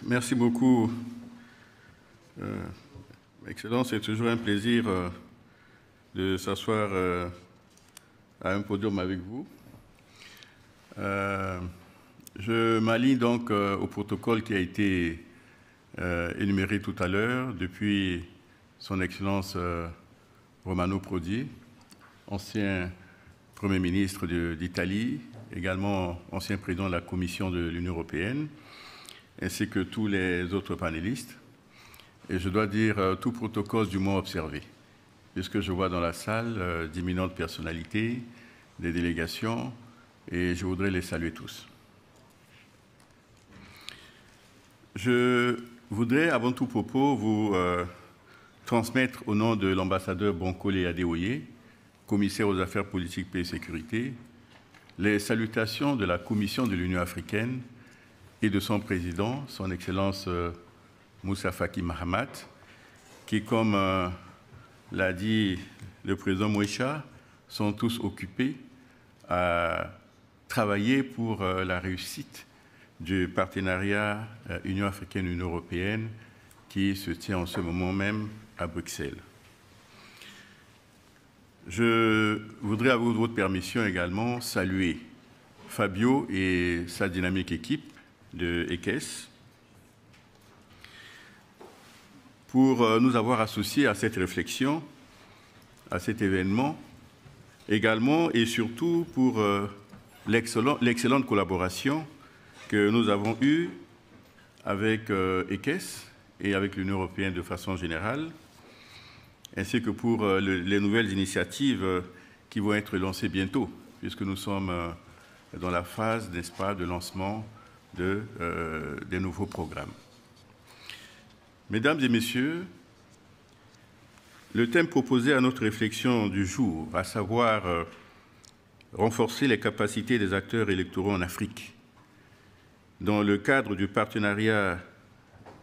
Merci beaucoup, Excellence. C'est toujours un plaisir de s'asseoir à un podium avec vous. Je m'aligne donc au protocole qui a été énuméré tout à l'heure depuis Son Excellence Romano Prodi, ancien Premier ministre d'Italie, également ancien président de la Commission de l'Union européenne, ainsi que tous les autres panélistes. Et je dois dire tout protocole du moins observé, puisque je vois dans la salle d'imminentes personnalités, des délégations, et je voudrais les saluer tous. Je voudrais, avant tout propos, vous transmettre au nom de l'ambassadeur Bankole Adeoye, commissaire aux affaires politiques, paix et sécurité, les salutations de la Commission de l'Union africaine et de son président, son Excellence Moussa Faki Mahamat, qui, comme l'a dit le président Mouécha, sont tous occupés à travailler pour la réussite du partenariat Union africaine-Union européenne qui se tient en ce moment même à Bruxelles. Je voudrais, avec votre permission également, saluer Fabio et sa dynamique équipe de EKES pour nous avoir associés à cette réflexion, à cet événement, également et surtout pour l'excellente collaboration que nous avons eue avec EKES et avec l'Union européenne de façon générale, ainsi que pour les nouvelles initiatives qui vont être lancées bientôt, puisque nous sommes dans la phase, n'est-ce pas, de lancement des nouveaux programmes. Mesdames et messieurs, le thème proposé à notre réflexion du jour, à savoir renforcer les capacités des acteurs électoraux en Afrique, dans le cadre du partenariat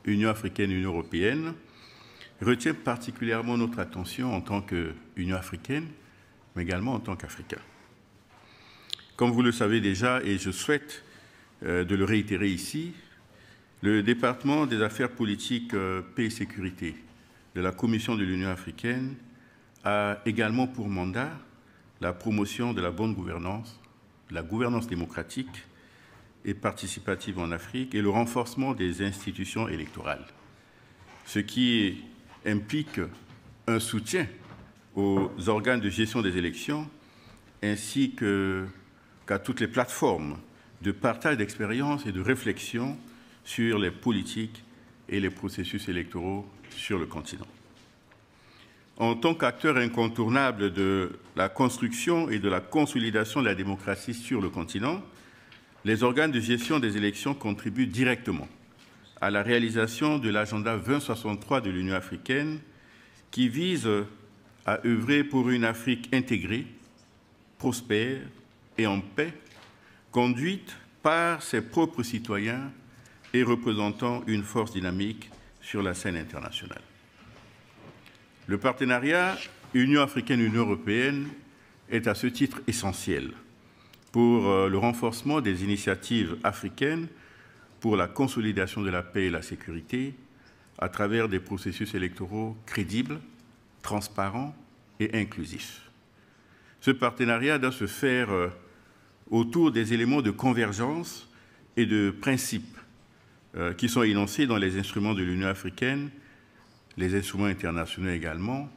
Union africaine-Union européenne, retient particulièrement notre attention en tant qu'Union africaine, mais également en tant qu'Africains. Comme vous le savez déjà, et je souhaite de le réitérer ici, le département des affaires politiques, paix et sécurité de la Commission de l'Union africaine a également pour mandat la promotion de la bonne gouvernance, de la gouvernance démocratique et participative en Afrique et le renforcement des institutions électorales, ce qui implique un soutien aux organes de gestion des élections ainsi qu'à toutes les plateformes de partage d'expériences et de réflexion sur les politiques et les processus électoraux sur le continent. En tant qu'acteur incontournable de la construction et de la consolidation de la démocratie sur le continent, les organes de gestion des élections contribuent directement à la réalisation de l'agenda 2063 de l'Union africaine qui vise à œuvrer pour une Afrique intégrée, prospère et en paix, conduite par ses propres citoyens et représentant une force dynamique sur la scène internationale. Le partenariat Union africaine-Union européenne est à ce titre essentiel pour le renforcement des initiatives africaines pour la consolidation de la paix et la sécurité à travers des processus électoraux crédibles, transparents et inclusifs. Ce partenariat doit se faire autour des éléments de convergence et de principes qui sont énoncés dans les instruments de l'Union africaine, les instruments internationaux également,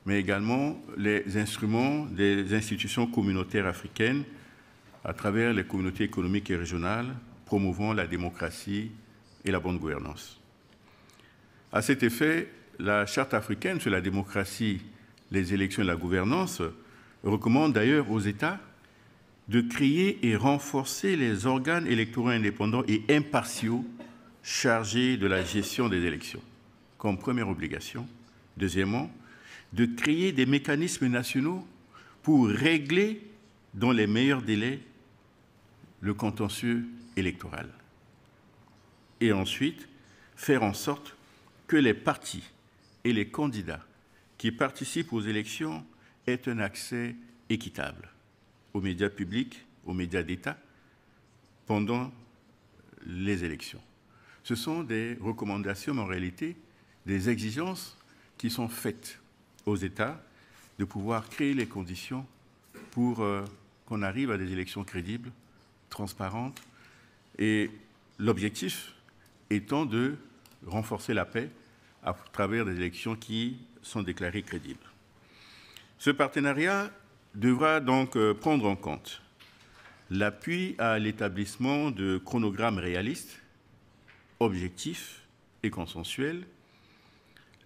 mais également les instruments des institutions communautaires africaines à travers les communautés économiques et régionales promouvant la démocratie et la bonne gouvernance. À cet effet, la Charte africaine sur la démocratie, les élections et la gouvernance recommande d'ailleurs aux États de créer et renforcer les organes électoraux indépendants et impartiaux chargés de la gestion des élections, comme première obligation. Deuxièmement, de créer des mécanismes nationaux pour régler dans les meilleurs délais le contentieux électoral. Et ensuite, faire en sorte que les partis et les candidats qui participent aux élections aient un accès équitable aux médias publics, aux médias d'État, pendant les élections. ce sont des recommandations, mais en réalité, des exigences qui sont faites aux États de pouvoir créer les conditions pour qu'on arrive à des élections crédibles, transparentes, et l'objectif étant de renforcer la paix à travers des élections qui sont déclarées crédibles. Ce partenariat devra donc prendre en compte l'appui à l'établissement de chronogrammes réalistes, objectifs et consensuels,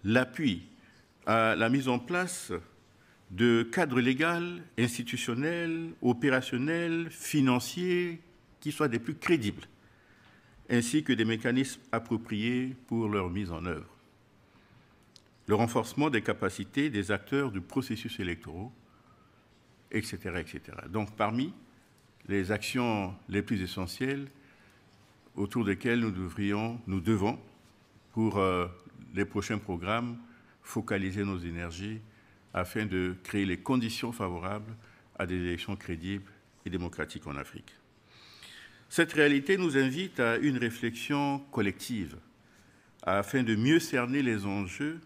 l'appui à la mise en place de cadres légaux, institutionnels, opérationnels, financiers, qui soient des plus crédibles, ainsi que des mécanismes appropriés pour leur mise en œuvre. Le renforcement des capacités des acteurs du processus électoral, etc., etc. Donc, parmi les actions les plus essentielles autour desquelles nous devons, pour les prochains programmes, focaliser nos énergies afin de créer les conditions favorables à des élections crédibles et démocratiques en Afrique. Cette réalité nous invite à une réflexion collective afin de mieux cerner les enjeux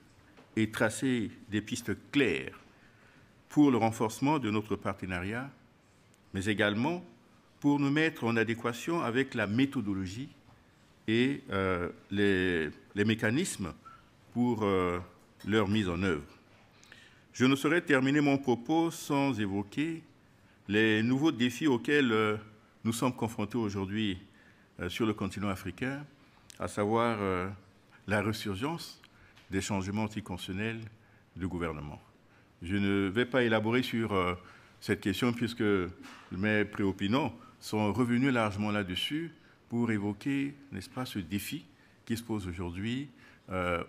et tracer des pistes claires pour le renforcement de notre partenariat, mais également pour nous mettre en adéquation avec la méthodologie et les mécanismes pour leur mise en œuvre. Je ne saurais terminer mon propos sans évoquer les nouveaux défis auxquels nous sommes confrontés aujourd'hui sur le continent africain, à savoir la résurgence des changements anticonstitutionnels du gouvernement. Je ne vais pas élaborer sur cette question puisque mes préopinants sont revenus largement là-dessus pour évoquer, n'est-ce pas, ce défi qui se pose aujourd'hui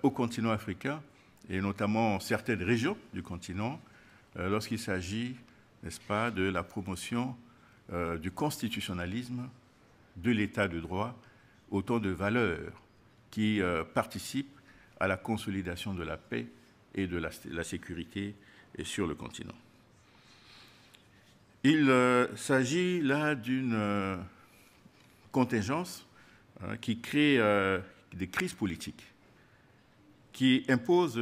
au continent africain et notamment certaines régions du continent lorsqu'il s'agit, n'est-ce pas, de la promotion du constitutionnalisme, de l'état de droit, autant de valeurs qui participent à la consolidation de la paix et de la sécurité sur le continent. Il s'agit là d'une contingence qui crée des crises politiques, qui impose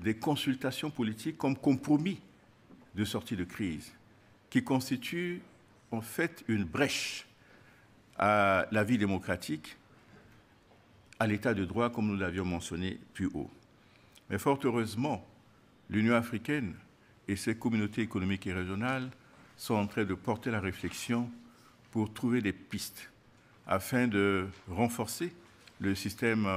des consultations politiques comme compromis de sortie de crise, qui constitue en fait une brèche à la vie démocratique, à l'état de droit, comme nous l'avions mentionné plus haut. Mais fort heureusement, l'Union africaine et ses communautés économiques et régionales sont en train de porter la réflexion pour trouver des pistes afin de renforcer le système,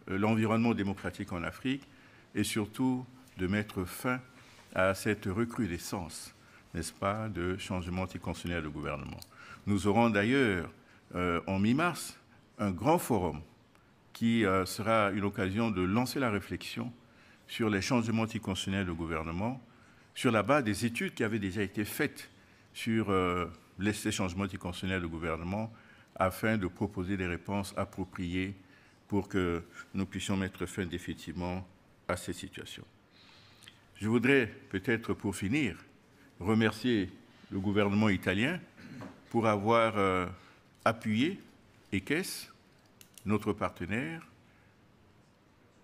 l'environnement démocratique en Afrique et surtout de mettre fin à cette recrudescence, n'est-ce pas, de changements anticonstitutionnels de gouvernement. Nous aurons d'ailleurs en mi-mars un grand forum qui sera une occasion de lancer la réflexion sur les changements anticonstitutionnels de gouvernement, sur la base des études qui avaient déjà été faites sur ces changements anticonstitutionnels de gouvernement, afin de proposer des réponses appropriées pour que nous puissions mettre fin définitivement à cette situation. Je voudrais peut-être, pour finir, remercier le gouvernement italien pour avoir appuyé EQUES, notre partenaire,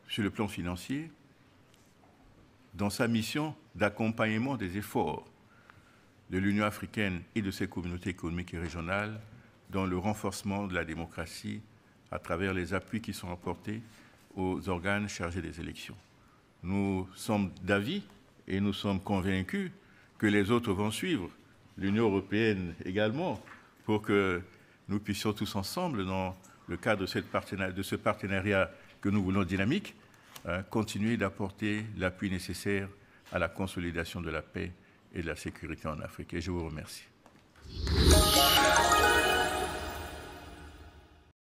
sur le plan financier, dans sa mission d'accompagnement des efforts de l'Union africaine et de ses communautés économiques et régionales dans le renforcement de la démocratie à travers les appuis qui sont apportés aux organes chargés des élections. Nous sommes d'avis et nous sommes convaincus que les autres vont suivre, l'Union européenne également, pour que nous puissions tous ensemble, dans le cadre de ce partenariat que nous voulons dynamique, continuer d'apporter l'appui nécessaire à la consolidation de la paix et de la sécurité en Afrique. Et je vous remercie.